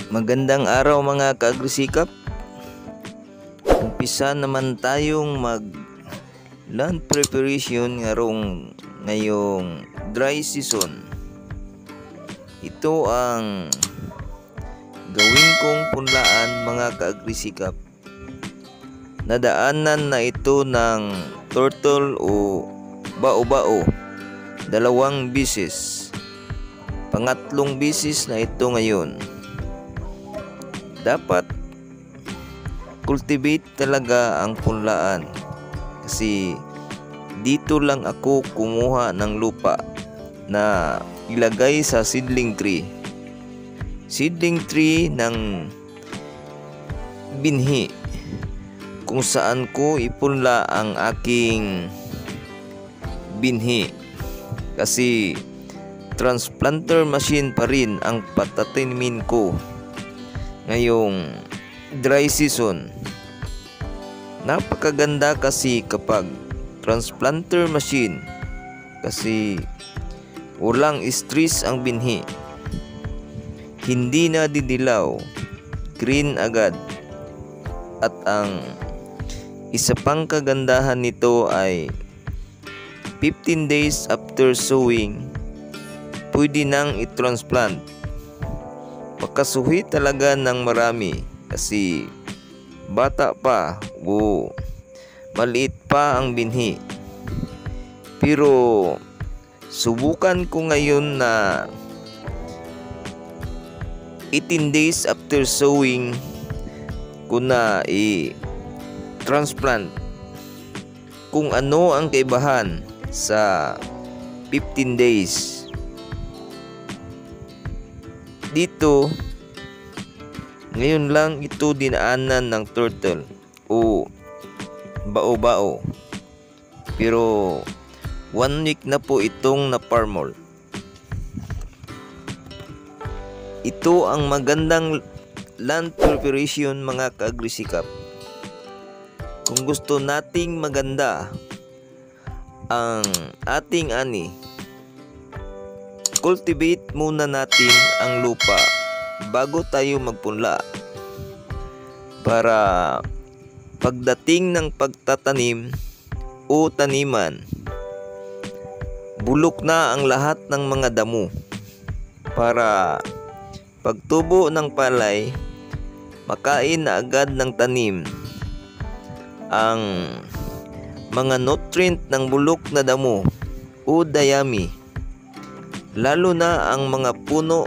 Magandang araw mga kaagrisikap. Umpisa naman tayong mag land preparation ngayong dry season. Ito ang gawin kong punlaan mga kaagrisikap. Nadaanan na ito ng turtle o bao-bao 2 bisis. Pangatlong bisis na ito ngayon. Dapat cultivate talaga ang punlaan kasi dito lang ako kumuha ng lupa na ilagay sa seedling tree ng binhi kung saan ko ipunla ang aking binhi kasi transplanter machine pa rin ang patatanimin ko ngayong dry season. Napakaganda kasi kapag transplanter machine kasi walang stress ang binhi, hindi na didilaw, green agad. At ang isa pang kagandahan nito ay 15 days after sowing pwede nang i-transplant. Pakasuhi talaga ng marami kasi bata pa o maliit pa ang binhi. Pero subukan ko ngayon na 18 days after sowing ko na i-transplant kung ano ang kaibahan sa 15 days. Dito, ngayon lang ito dinaanan ng turtle o bao-bao. Pero 1 week na po itong na-parmol. Ito ang magandang land preparation mga kaagrisikap. Kung gusto nating maganda ang ating ani, cultivate muna natin ang lupa bago tayo magpunla para pagdating ng pagtatanim o taniman, bulok na ang lahat ng mga damo para pagtubo ng palay, makain na agad ng tanim ang mga nutrient ng bulok na damo o dayami. Lalo na ang mga puno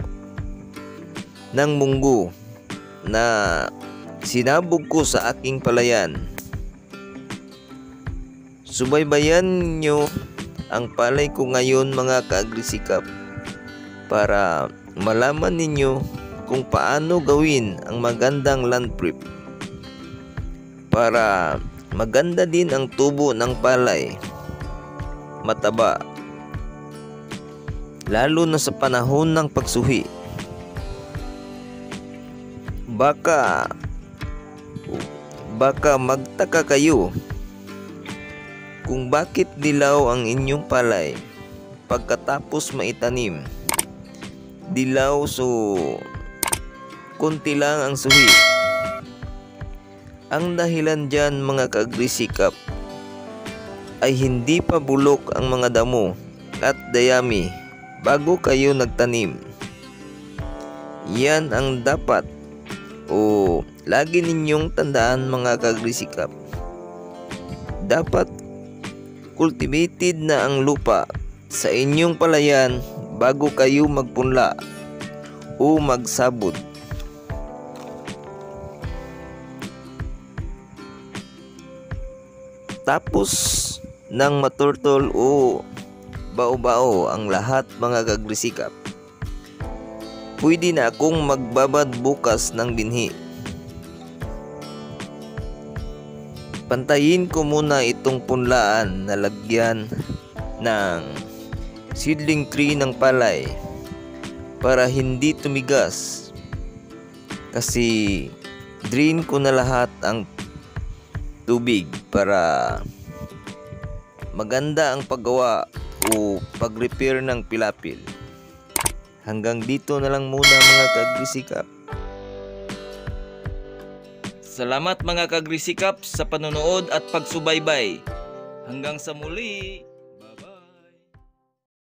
ng munggo na sinabog ko sa aking palayan. Subaybayan nyo ang palay ko ngayon mga kaagrisikap para malaman ninyo kung paano gawin ang magandang land prep para maganda din ang tubo ng palay, mataba. Lalo na sa panahon ng pagsuhi. Baka magtaka kayo kung bakit dilaw ang inyong palay pagkatapos maitanim. Dilaw so konti lang ang suhi. Ang dahilan dyan mga kaagrisikap ay hindi pa bulok ang mga damo at dayami bago kayo nagtanim. Yan ang dapat o lagi ninyong tandaan mga kaagrisikap. Dapat cultivated na ang lupa sa inyong palayan bago kayo magpunla o magsabod. Tapos ng maturtol o bao-bao ang lahat mga kaagrisikap, pwede na akong magbabad bukas ng binhi. Pantayin ko muna itong punlaan na lagyan ng seedling tree ng palay para hindi tumigas kasi drain ko na lahat ang tubig para maganda ang paggawa o pag-repair ng pilapil. Hanggang dito na lang muna mga kaagrisikap. Salamat mga kagrisikap sa panonood at pagsubaybay. Hanggang sa muli!